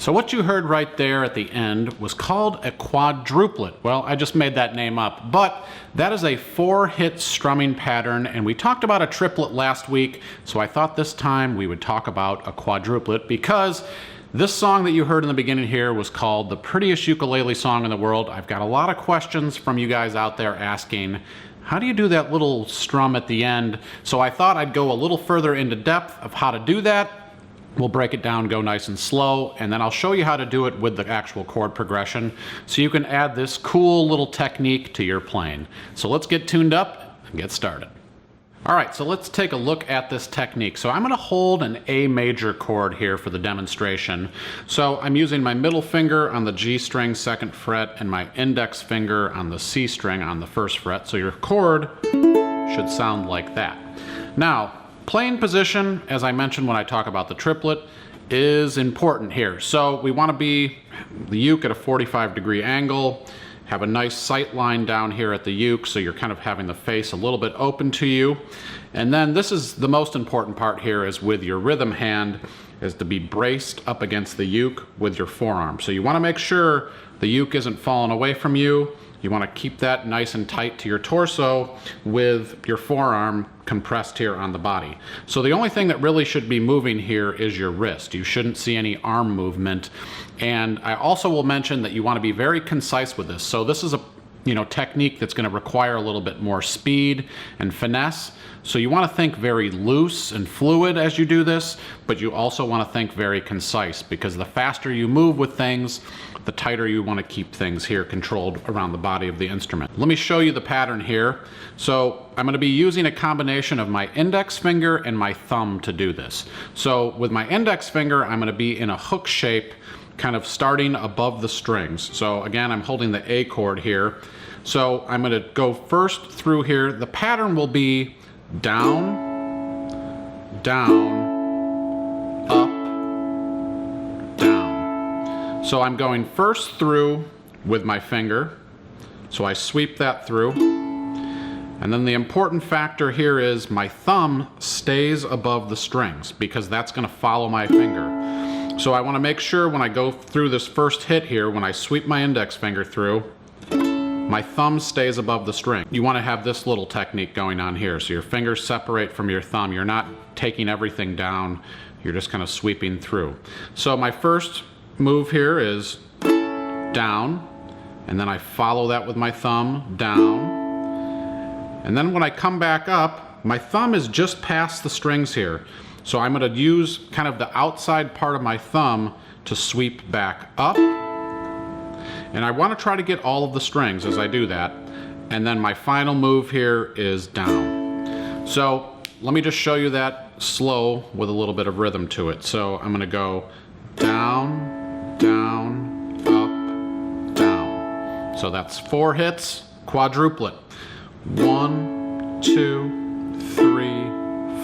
So what you heard right there at the end was called a quadruplet. Well, I just made that name up, but that is a 4-hit strumming pattern, and we talked about a triplet last week, so I thought this time we would talk about a quadruplet because this song that you heard in the beginning here was called the Prettiest Ukulele Song in the World. I've got a lot of questions from you guys out there asking, how do you do that little strum at the end? So I thought I'd go a little further into depth of how to do that. We'll break it down, go nice and slow, and then I'll show you how to do it with the actual chord progression so you can add this cool little technique to your playing. So let's get tuned up and get started. All right, so let's take a look at this technique. So I'm going to hold an A major chord here for the demonstration. So I'm using my middle finger on the G string 2nd fret and my index finger on the C string on the 1st fret. So your chord should sound like that. Now, playing position, as I mentioned when I talk about the triplet, is important here. So we want to be the uke at a 45-degree angle, have a nice sight line down here at the uke, so you're kind of having the face a little bit open to you. And then this is the most important part here, is with your rhythm hand, is to be braced up against the uke with your forearm. So you want to make sure the uke isn't falling away from you. You want to keep that nice and tight to your torso with your forearm compressed here on the body. So the only thing that really should be moving here is your wrist. You shouldn't see any arm movement. And I also will mention that you want to be very concise with this. So this is a technique that's going to require a little bit more speed and finesse. So you want to think very loose and fluid as you do this, but you also want to think very concise, because the faster you move with things, the tighter you want to keep things here controlled around the body of the instrument. Let me show you the pattern here. So I'm going to be using a combination of my index finger and my thumb to do this. So with my index finger, I'm going to be in a hook shape, kind of starting above the strings. So again, I'm holding the A chord here. So I'm going to go first through here. The pattern will be down, down, up, down. So I'm going first through with my finger. So I sweep that through. And then the important factor here is my thumb stays above the strings, because that's going to follow my finger. So I want to make sure when I go through this first hit here, when I sweep my index finger through, my thumb stays above the string. You want to have this little technique going on here. So your fingers separate from your thumb. You're not taking everything down. You're just kind of sweeping through. So my first move here is down, and then I follow that with my thumb, down. And then when I come back up, my thumb is just past the strings here. So I'm going to use kind of the outside part of my thumb to sweep back up. And I want to try to get all of the strings as I do that. And then my final move here is down. So let me just show you that slow with a little bit of rhythm to it. So I'm going to go down, down, up, down. So that's 4 hits, quadruplet. 1, 2, 3,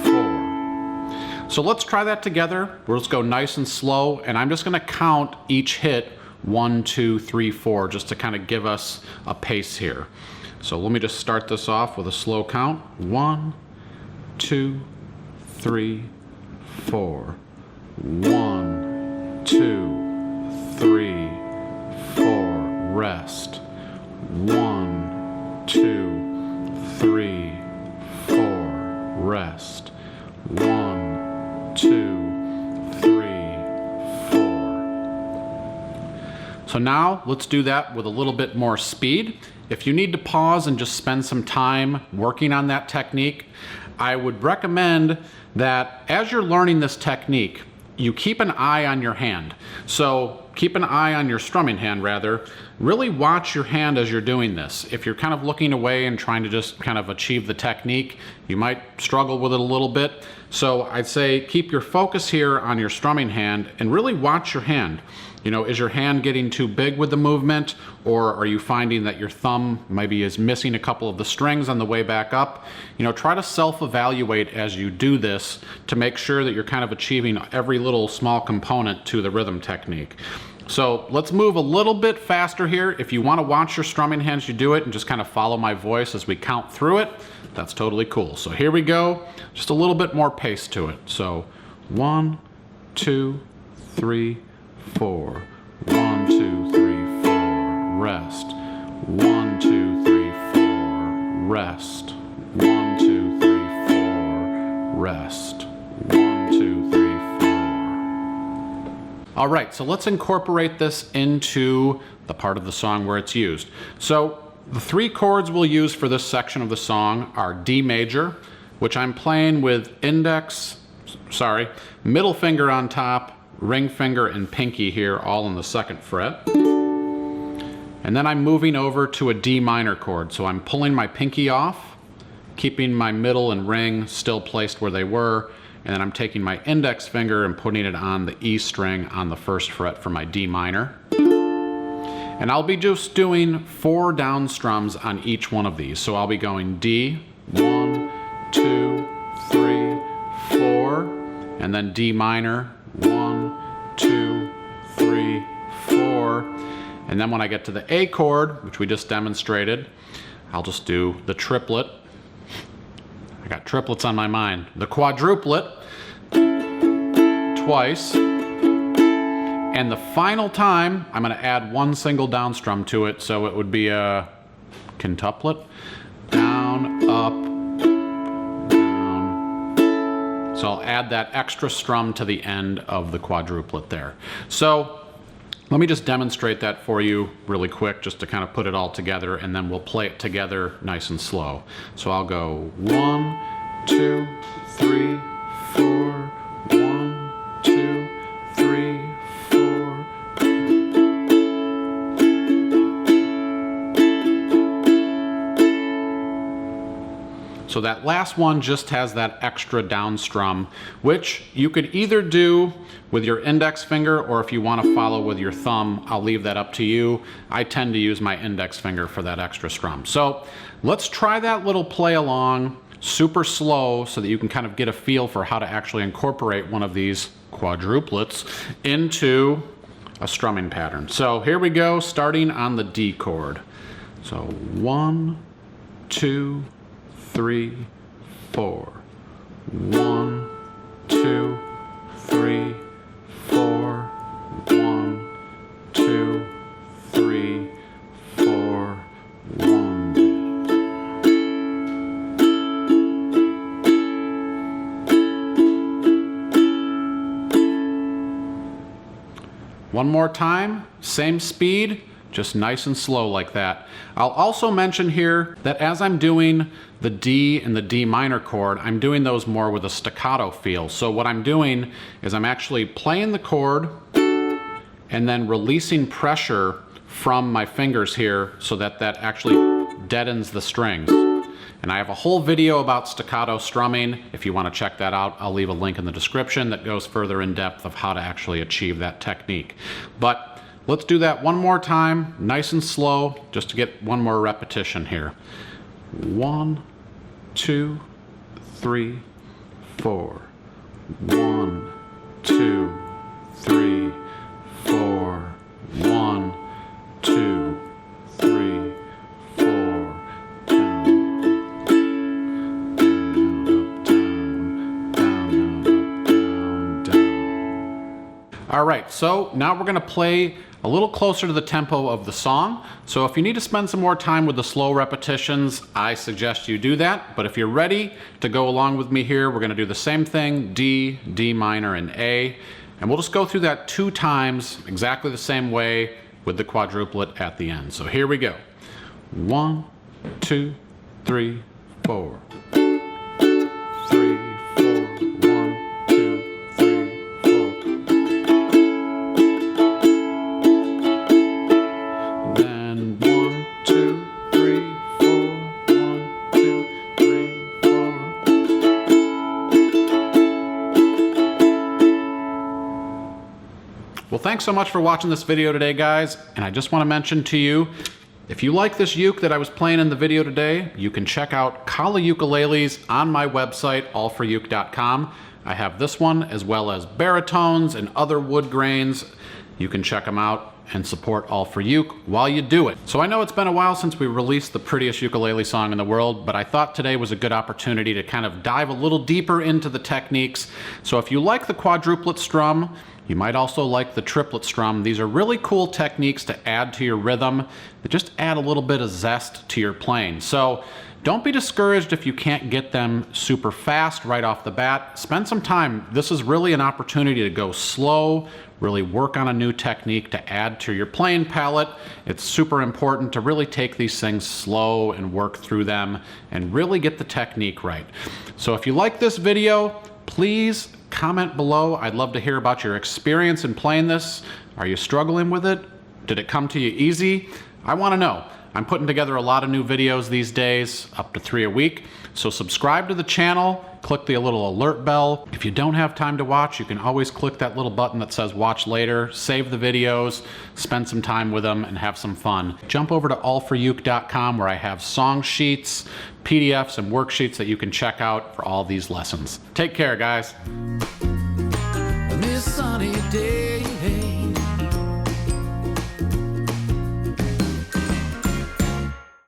4. So let's try that together. Let's go nice and slow, and I'm just going to count each hit 1, 2, 3, 4, just to kind of give us a pace here. So let me just start this off with a slow count. 1, 2, 3, 4. 1, 2, 3, 4. Rest. 1, 2, 3, 4. Rest. 1, 2, 3, 4. So now let's do that with a little bit more speed. If you need to pause and just spend some time working on that technique, I would recommend that as you're learning this technique, you keep an eye on your hand. So keep an eye on your strumming hand, rather. Really watch your hand as you're doing this. If you're kind of looking away and trying to just kind of achieve the technique, you might struggle with it a little bit. So I'd say keep your focus here on your strumming hand and really watch your hand. Is your hand getting too big with the movement, or are you finding that your thumb maybe is missing a couple of the strings on the way back up? Try to self-evaluate as you do this to make sure that you're kind of achieving every little small component to the rhythm technique. So let's move a little bit faster here. If you want to watch your strumming hands, you do it and just kind of follow my voice as we count through it. That's totally cool. So here we go. Just a little bit more pace to it. So 1, 2, 3, 4. 1, 2, 3, 4. Rest. 1, 2, 3, 4. Rest. 1, 2, 3, 4. Rest. 1, 2, 3, 4. All right, so let's incorporate this into the part of the song where it's used. So the 3 chords we'll use for this section of the song are D major, which I'm playing with middle finger on top, ring finger and pinky here all on the 2nd fret. And then I'm moving over to a D minor chord. So I'm pulling my pinky off, keeping my middle and ring still placed where they were, and then I'm taking my index finger and putting it on the E string on the 1st fret for my D minor. And I'll be just doing 4 down strums on each one of these. So I'll be going D, 1, 2, 3, 4, and then D minor, 1, 2, 3, 4. And then when I get to the A chord, which we just demonstrated, I'll just do the triplet. I got triplets on my mind. The quadruplet twice. And the final time, I'm going to add 1 single down strum to it, so it would be a quintuplet. Down, up, down. So I'll add that extra strum to the end of the quadruplet there. So let me just demonstrate that for you really quick, just to kind of put it all together, and then we'll play it together nice and slow. So I'll go 1, 2, 3, 4, 1, 2, 3, 4. So that last one just has that extra down strum, which you could either do with your index finger, or if you want to follow with your thumb, I'll leave that up to you. I tend to use my index finger for that extra strum. So let's try that little play along super slow so that you can kind of get a feel for how to actually incorporate one of these quadruplets into a strumming pattern. So here we go, starting on the D chord. So 1, 2, 3, 4. 1, 2, 3, 4. 1, 2, 3, 4. 1. One more time, same speed, just nice and slow like that. I'll also mention here that as I'm doing the D and the D minor chord, I'm doing those more with a staccato feel. So what I'm doing is I'm actually playing the chord and then releasing pressure from my fingers here so that that actually deadens the strings. And I have a whole video about staccato strumming. If you want to check that out, I'll leave a link in the description that goes further in depth of how to actually achieve that technique. But let's do that one more time, nice and slow, just to get one more repetition here. 1, 2, 3, 4. 1, 2, 3, 4. 1, 2, 3, 4. Down, down, down, down, down. All right, so now we're going to play a little closer to the tempo of the song. So if you need to spend some more time with the slow repetitions, I suggest you do that. But if you're ready to go along with me here, we're going to do the same thing, D, D minor, and A. And we'll just go through that 2 times, exactly the same way with the quadruplet at the end. So here we go. 1, 2, 3, 4. 3, 4. 1, 2, 3, 4. Then 1, 2, 3, 4. 1, 2, 3, 4. Well, thanks so much for watching this video today, guys. And I just want to mention to you, if you like this uke that I was playing in the video today, you can check out Kala ukuleles on my website, allforuke.com. I have this one as well as baritones and other wood grains. You can check them out and support All for Uke while you do it. So I know it's been a while since we released the prettiest ukulele song in the world, but I thought today was a good opportunity to kind of dive a little deeper into the techniques. So if you like the quadruplet strum, You might also like the triplet strum. These are really cool techniques to add to your rhythm that just add a little bit of zest to your playing. So don't be discouraged if you can't get them super fast right off the bat. Spend some time. This is really an opportunity to go slow, really work on a new technique to add to your playing palette. It's super important to really take these things slow and work through them and really get the technique right. So if you like this video, please comment below. I'd love to hear about your experience in playing this. Are you struggling with it? Did it come to you easy? I want to know. I'm putting together a lot of new videos these days, up to 3 a week. So subscribe to the channel, click the little alert bell. If you don't have time to watch, you can always click that little button that says watch later, save the videos, spend some time with them and have some fun. Jump over to allforuke.com where I have song sheets, PDFs and worksheets that you can check out for all these lessons. Take care, guys.